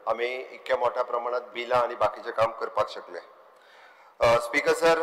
आम्ही इतक्या मोठ्या प्रमाणात बिलां आणि बाकीचे काम करपाक शकले। स्पीकर सर,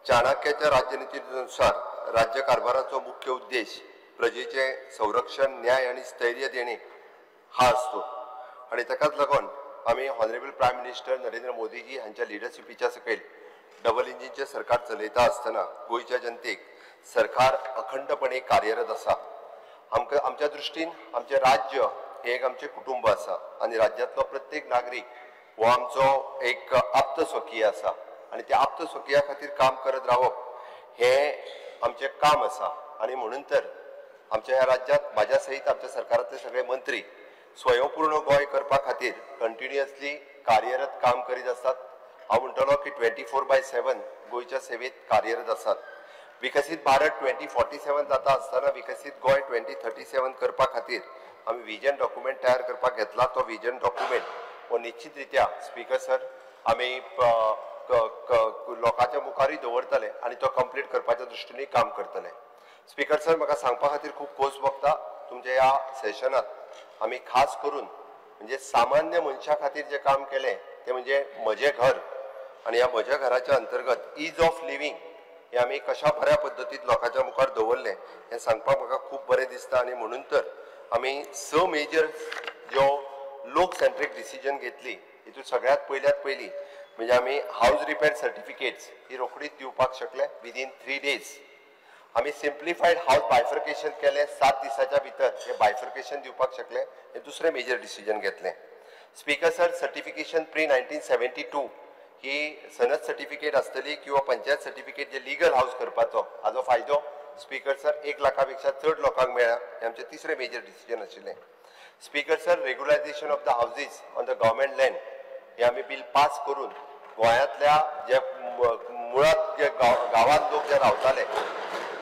चाणक्याच्या राज्यनीतीनुसार राज्य कारभाराचा मुख्य उद्देश प्रजेचे संरक्षण, न्याय आणि स्थैर्य देणे हा असतो आणि ताकाच लागून आम्ही honourable prime minister Narendra Modiji हांच्या लिडरशिपीच्या सकयल डबल इंजिनचे सरकार चलयता असताना गोयच्या जनतेक सरकार अखंडपणे कार्यरत आसा। आमच्या दृष्टीन आमचे राज्य हे एक आमचे कुटुंब आसा आणि राज्यातलो प्रत्येक नागरिक हो आमचो एक आप्त स्वकीय आसा आणि त्या आप्त स्वकीया खातीर काम करत रावप हे आमचे काम आसा आणि म्हणून तर आमच्या ह्या राज्यात माझ्या सहित आमच्या सरकारातले सगळे मंत्री स्वयंपूर्ण गोय करपा खातीर कंटिन्युअसली कार्यरत काम करीत असतात। हांव म्हणटलो की 24/7 गोयच्या सेवेत कार्यरत असतात। विकसित भारत 2047 जाता असताना विकसित गोय 2037 करपा खातीर आम्ही विजन डॉक्युमेंट तयार करपाक घेतला। तो विजन डॉक्युमेंट हो निश्चितरित्या स्पीकर सर आम्ही लोकांच्या मुखारय दवरतले आणि तो कंप्लीट करपाच्या दृष्टीने काम करतले। स्पीकर सर, म्हाका सांगपा खातीर खूप खोस भोगता तुमच्या ह्या सेशनात आम्ही खास करून म्हणजे सामान्य मनशा खातीर जे काम केले ते म्हणजे म्हजे घर आणि ह्या म्हज्या घराच्या अंतर्गत ईज ऑफ लिव्हिंग हे आम्ही कशा बऱ्या पद्धतीत लोकांच्या मुखार दवरले हे सांगपाक म्हाका खूप बरें दिसता आणि म्हणून तर आम्ही 6 मेजर जो लोक सेंट्रीक डिसिजन घेतली हितून सगळ्यात पयली म्हणजे आम्ही हाऊस रिपेअर सर्टिफिकेट्स ही रोखडीच दिवपाक शकले विदिन 3 days। आम्ही सिम्प्लिफाईड हाऊस बायफर्केशन केले 7 दिसाच्या भितर हे बायफर्केशन दिवपाक शकले हे दुसरे मेजर डिसिजन घेतले। स्पीकर सर, सर्टिफिकेशन प्री 1972 ही सनद सर्टिफिकेट आसतली किंवा पंचायत सर्टिफिकेट जे लिगल हाऊस करपाचो हाजो फायदो स्पीकर सर 1 लाखापेक्षा चड लोकांक मेळ्ळा हे आमचे तिसरे मेजर डिसिजन आशिल्ले। Speaker sir, regularization of the houses on the government land हे आम्ही बिल पास करून गोंयांतल्या जे मुळात जे गांवांत लोक जे रावताले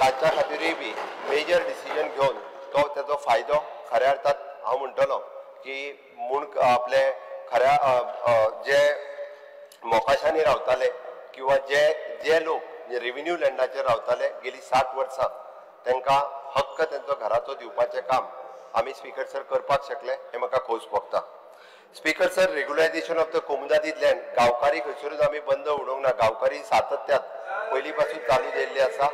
तांच्या खातीरय बी मेजर डिसिजन घेवन तो तेजो फायदो खऱ्या अर्थात हांव म्हणटलो की म्हूण आपले खऱ्या जे मोकाशांनी रावताले किंवा जे लोक रेव्हेन्यू लँडाचेर रावताले गेली 60 वर्सां तांकां हक्क तेंचो घराचो दिवपाचें काम आम्ही स्पीकर सर करपाक शकले हे म्हाका खोस भोगता। Speaker sir, regularization of the कोमुनादीत लँड गांवकारी खंयसरूच आम्ही बंद उडोवंक ना। गांवकारी सातत्यात पयलीं पासून चालू जाल्ली आसा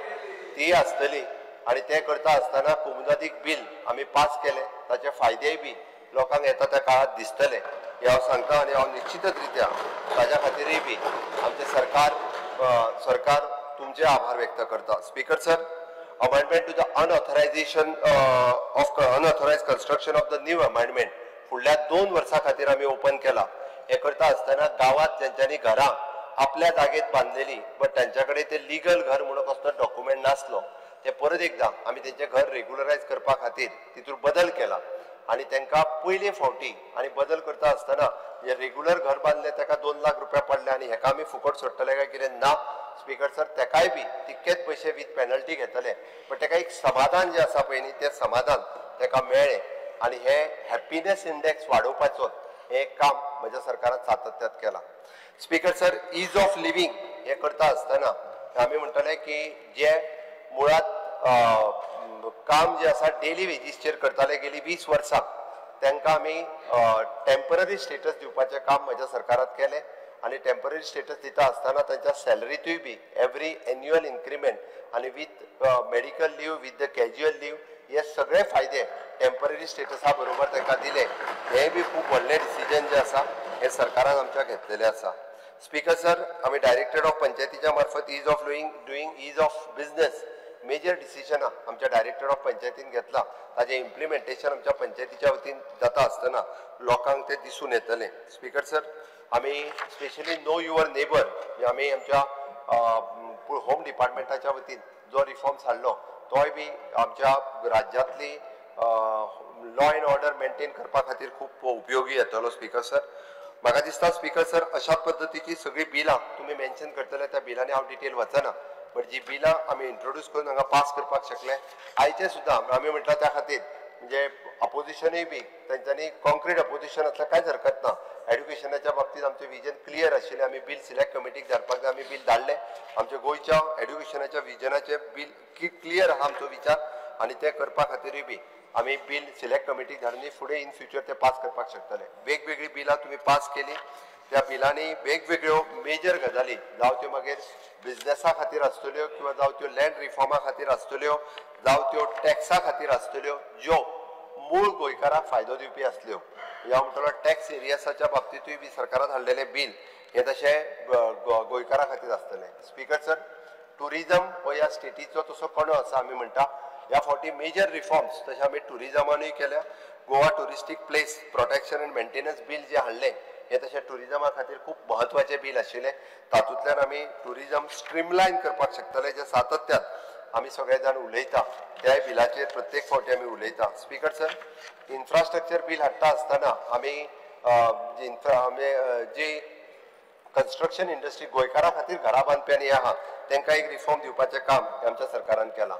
ती आसतली आणि ते करता आसतना कोमुनादीक बिल आम्ही पास केले ताचे फायदेय बी लोकांक येता त्या काळात दिसतले हे हांव सांगता आणि हांव निश्चितच रित्या ताज्या खातीरय बी आमचे सरकार तुमचे आभार व्यक्त करता। Speaker sir, amendment to the unauthorized construction of the new amendment फुडल्या 2 वर्सां खातीर आम्ही ओपन केला। हे करता आसतना गांवांत ज्यांच्यांनी घरां आपल्या जागेत बांधलेली बट त्यांच्याकडे ते लीगल घर म्हणून कसलो डॉक्युमेंट नासलो ते परत एकदा आम्ही त्यांचे घर रेग्युलरायज करपा खातीर तितून बदल केला आणि तांकां पयले फावटी आणि बदल करता आसतना जे रेग्युलर घर बांधले ताका 2 लाख रुपया पडले आणि हेका आमी फुकट सोडटले काय कितें ना। स्पीकर सर, तेकाय बी तितकेच पैसे विथ पेनल्टी घेतले पण तेका एक समाधान जे आसा पळय न्ही ते समाधान तेका मेळ्ळें आणि हे हॅपीनेस इंडेक्स वाडोवपाचो हे एक काम म्हज्या सरकारान सातत्यात केला। Speaker sir, ease of living हे करता आसतना आमी म्हणटले की जे मुळात काम जे आसा डेली वेजीसचेर करताले गेली 20 वर्सां तांकां आमी टेम्पररी स्टेटस दिवपाचें काम म्हज्या सरकारात केलें आणि टेम्पररी स्टेटस दिता आसतना तांच्या सॅलरीतूय बी एवरी एन्युअल इन्क्रिमेंट आणि with medical leave with the casual leave हे सगळे फायदे टेम्पररी स्टेटसा बरोबर तांकां दिले हे बी खूब व्हडलें डिसिजन जे आसा हे सरकारान आमच्या घेतलेलें आसा। स्पीकर सर, आमी डायरेक्टरेट ऑफ पंचायतीच्या मार्फत ease of doing ease of business major decision आमच्या डायरेक्टर ऑफ पंचायतीन घेतला ताजे इम्प्लिमेंटेशन आमच्या पंचायतीच्या वतीन जाता आसतना लोकांक ते दिसून येतले। स्पीकर सर, आम्ही स्पेशली नो युअर नेबर आम्ही आमच्या होम डिपार्टमेंटाच्या वतीन जो रिफॉर्म्स हाडलो तोय बी आमच्या राज्यातली लॉ एंड ऑर्डर मेंटेन करपा खातीर खूप उपयोगी येतलो। स्पीकर सर, म्हाका दिसता स्पीकर सर अशा पद्धतीची सगळी बिलां तुम्ही मेन्शन करतले त्या बिलांनी हांव डिटेल वचना बट जी बिलां आमी इंट्रोड्यूस करून हांगा पास करपाक शकले आयचे सुद्दां आमी म्हटला त्या खातीर म्हणजे अपोजिशनय बी तांच्यांनी कॉन्क्रीट अपोजिशन आसल्यार कांयच हरकत ना। एड्युकेशनाच्या बाबतीत आमचें विजन क्लियर आशिल्लें आमी बिल सिलेक्ट कमिटीक धाडपाक जाय आमी बिल धाडलें आमच्या गोंयच्या एड्युकेशनाच्या विजनाचे बिल क्लियर आहा आमचो विचार आणि ते करपा खातीरय बी आमी बिल सिलेक्ट कमिटीक धाडून फुडें इन फ्युचर ते पास करपाक शकतले. वेगवेगळी बिलां तुम्ही पास केली, त्या बिलांनी वेगवेगळ्यो मेजर गजाली जावं त्यो मागीर बिझनेसा खातीर आसतल्यो किंवा जावं त्यो लँड रिफॉर्मा खातीर आसतल्यो जावं त्यो टॅक्सा खातीर आसतल्यो ज्यो मूळ गोंयकारांक फायदो दिवपी आसल्यो. ह्या म्हणटलो टॅक्स एरियसाच्या बाबतींतूय बी सरकारान हाडलेले बिल हे तशे गोंयकारां खातीर आसतले. स्पीकर सर, टुरिजम हो ह्या स्टेटीचो तसो कणो आसा आमी म्हणटा. ह्या फावटी मेजर रिफॉर्म्स तशें आमी टुरिजमानूय केल्या. Goa touristic place protection and maintenance bill जे हाडले हे तशें टुरिजमा खातीर खूब म्हत्वाचें बिल आशिल्लें. तातूंतल्यान आमी टुरिजम स्ट्रीमलायन करपाक शकतले. जे सातत्यान आमी सगळे जाण उलयता त्या बिलाचेर प्रत्येक फावटी आमी उलयता. स्पीकर सर, इन्फ्रास्ट्रक्चर बिल हाडटा आसतना आमी जी कन्स्ट्रक्शन इंडस्ट्री गोंयकारां खातीर घरां बांदप्यांनी आहा तांकां एक रिफॉर्म दिवपाचें काम आमच्या सरकारान केलां.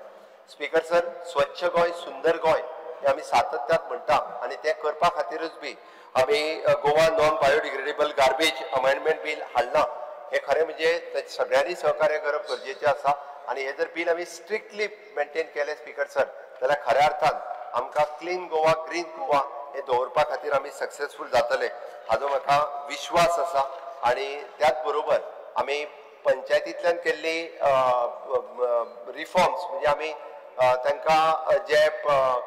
स्पीकर सर, स्वच्छ गोंय सुंदर गोंय हे आमी सातत्यान म्हणटा आनी ते करपा खातीरच बी आमी Goa non biodegradable garbage amendment bill हाडलां. हे खरें म्हणजे सगळ्यांनी सहकार्य करप गरजेचें आसा आनी हे जर बिल आमी स्ट्रिक्टली मेंटेन केले स्पीकर सर जाल्यार खऱ्या अर्थान आमकां क्लीन गोवा ग्रीन गोवा हे दवरपा खातीर आमी सक्सेसफूल जातले हाजो म्हाका विश्वास आसा. आनी त्याच बरोबर आमी पंचायतींतल्यान केल्ली रिफॉर्म्स म्हणजे आमी तांकां जे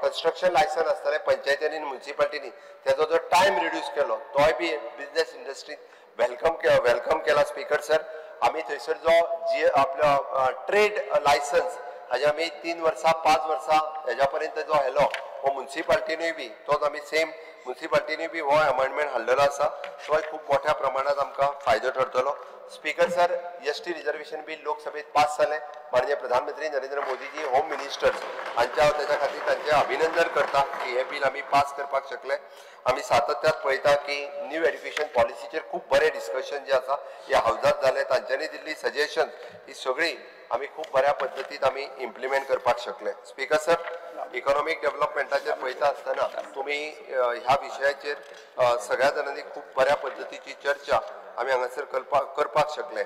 कन्स्ट्रक्शन लायसन आसतले पंचायतींनी म्युनिसिपालिटीनी तेजो जो टायम रिड्यूस केलो तोय बी बिझनेस इंडस्ट्रीन वेलकम केला. स्पीकर सर, आमी थंयसर जो जी आपलो ट्रेड लायसन्स हाजे आमी 3 वर्सां 5 वर्सां हेज्या पर्यंत जो हेलो हो म्युनिसिपालिटीनूय बी तोच आमी सेम म्युनिसिपालिटीनूय बी हो अमेंडमेंट हाडलेलो आसा. तोय खूब मोठ्या प्रमाणात आमकां फायदो ठरतलो. Speaker sir, ST reservation bill लोकसभेत पास जालें. माननीय प्रधानमंत्री नरेंद्र मोदीजी होम मिनिस्टर्स हांच्या तेच्या खातीर तांचें अभिनंदन करता की हे बिल आमी पास करपाक शकले. आमी सातत्यान पळयता की न्यू एड्युकेशन पॉलिसीचेर खूब बरें डिस्कशन जे आसा ह्या हावजात जालें. तांच्यांनी दिल्ली सजेशन ही सगळी आमी खूब बऱ्या पद्दतीन आमी इम्प्लिमेंट करपाक शकले. स्पीकर सर, इकॉनॉमिक डेव्हलपमेंटाचेर पळयता आसतना तुमी ह्या विशयाचेर सगळ्या जाणांनी खूब बऱ्या पद्दतीची चर्चा आमी हांगासर करपाक शकले.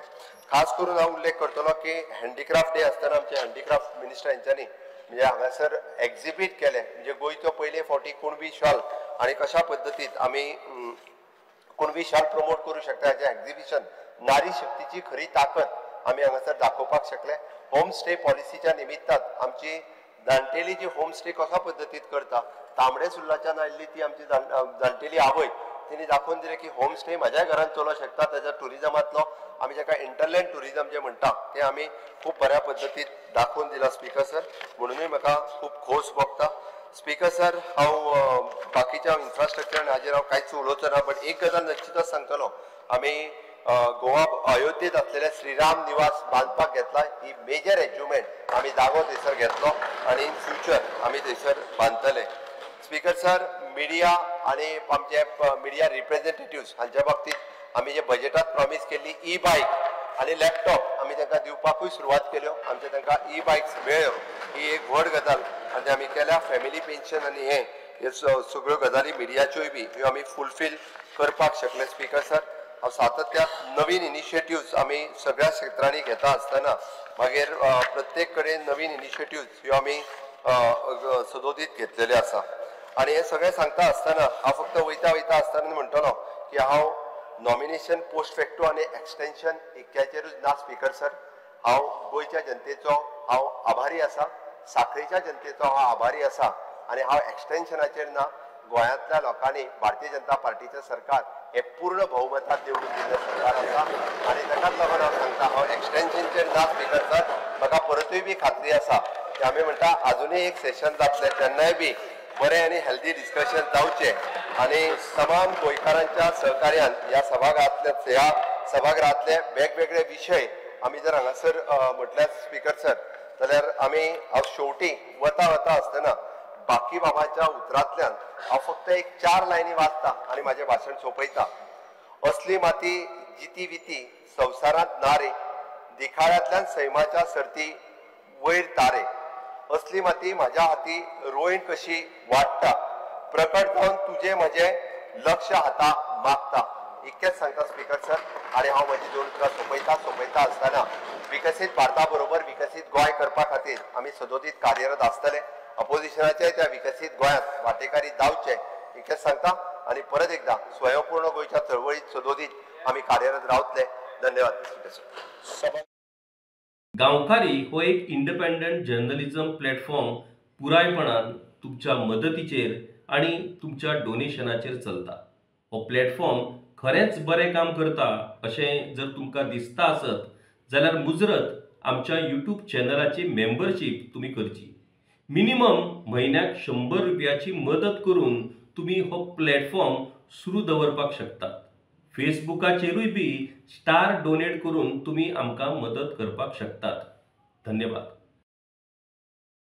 खास करून हांव उल्लेख करतलो की हँडीक्राफ्ट डे आसतना आमचे हँडीक्राफ्ट मिनिस्टर यांच्यानी म्हणजे हांगासर एक्झिबीट केले म्हणजे गोंयचो पयले फावटी कुणबी शॉल आणि कशा पद्दतीन आमी कुणबी शाल प्रमोट करू शकता हेजें एक्झिबिशन नारी शक्तीची खरी ताकद आमी हांगासर दाखोवपाक शकले. होम स्टे पॉलिसीच्या निमित्तान आमची जाणटेली जी होम स्टे कशा पद्दतीन करता तांबडे सुर्लाच्यान आयिल्ली ती आमची जाणटेली आवय तिने दाखोवन दिलें की होम स्टे म्हाज्या घरांत चलोवंक शकता. तेज्या टुरिजमांतलो आमी जाका इंटरलँड टुरिजम जे म्हणटा ते आमी खूब बऱ्या पद्दतीन दाखोवन दिला. स्पीकर सर, म्हणूनय म्हाका खूब खोस भोगता. स्पीकर सर, हांव बाकीच्या इन्फ्रास्ट्रक्चर हाजेर हांव कांयच उलोवचो ना, बट एक गजाल निश्चितच सांगतलो. आमी गोवा अयोध्येत असलेले श्रीराम निवास बांदपाक घेतला. ही मेजर अचिव्हमेंट आमी जागो थंयसर घेतलो आणि इन फ्युचर आमी थंयसर बांदतले. स्पीकर सर, मिडिया आणि आमचे मिडिया रिप्रेझेंटेटिव्स हांच्या बाबतीत आमी जे बजेटात प्रॉमिस केल्ली ई बायक आणि लॅपटॉप आमी तांकां दिवपाकूय सुरवात केल्यो. आमचे तांकां ई बायक्स मेळ्ळ्यो ही एक व्हड गजाल आनी आमी केल्या. फॅमिली पेन्शन आनी हे सगळ्यो गजाली मिडियाच्योय बी ह्यो आमी फुलफील करपाक शकले. स्पीकर सर, हांव सातत्यान नवीन इनिशिएटिव्स आमी सगळ्या क्षेत्रांनी घेता आसतना मागीर प्रत्येक कडेन नवीन इनिशिएटिव्स ह्यो आमी सदोदीत घेतलेले आसा. आणि हे सगळें सांगता आसतना हांव फक्त वयता आसतना म्हणटलो की हांव नॉमिनेशन पोस्ट फॅक्टो आनी एक्सटेन्शन एक्याचेरूच ना. स्पीकर सर, हांव गोंयच्या जनतेचो हांव आभारी आसा. सांखळेच्या जनतेचो हांव आभारी आसा आनी हांव एक्सटेन्शनाचेर ना. गोंयांतल्या लोकांनी भारतीय जनता पार्टीचें सरकार हे पूर्ण भोवमतान निवडून दिल्लें सरकार आसा आनी ताकाच लागून हांव सांगता हांव एक्सटेन्शनचेर ना. स्पीकर सर, म्हाका परतूय बी खात्री आसा की आमी म्हणटा अजुनूय एक सेशन जातलें तेन्नाय बी बरें आनी हेल्दी डिस्कशन जावचें आनी तमाम गोंयकारांच्या सहकार्यान ह्या सभागृहांतले वेगवेगळे विशय आमी जर हांगासर म्हटल्यार स्पीकर सर जाल्यार आमी हांव शेवटी वता आसतना बाकी बाबाच्या उतरांतल्यान हांव फक्त एक 4 लायनी वाचता आनी म्हाजें भाशण सोंपयता. असली माती जिती विती संवसारांत ना रे, दिखाळ्यांतल्यान सैमाच्या सर्ती वयर तारे. असली माती म्हाज्या हाती रोयण कशी वाडटा, प्रकट जावन तुजें म्हजें लक्ष हाता मागता. इतकेंच सांगता स्पीकर सर. आनी हांव म्हजी 2 उतरां सोंपयता आसतना विकसीत भारता बरोबर विकसीत गोंय करपा खातीर आमी सदोदीत कार्यरत आसतले अपोजिशनाचे त्या विकसीत गोंयांत वांटेकारी जावचे इतकेंच सांगता आनी परत एकदा स्वयंपूर्ण गोंयच्या चळवळीत सदोदीत आमी कार्यरत रावतले. धन्यवाद. गांवकारी हो एक इंडिपेंडंट जर्नलिझम प्लॅटफॉर्म पुरायपणान तुमच्या मदतीचेर आणि तुमच्या डोनेशनाचेर चलता. हो प्लॅटफॉर्म खरेंच बरें काम करता अशें जर तुमकां दिसता आसत जाल्यार मुजरत आमच्या यूट्यूब चॅनलाची मेंबरशीप तुम्ही करची. मिनिमम म्हयन्याक 100 रुपयाची मदत करून तुम्ही हो प्लॅटफॉर्म सुरू दवरपाक शकतात. फेसबुकाचेरूय बी स्टार डोनेट करून तुम्ही आमकां मदत करपाक शकतात. धन्यवाद.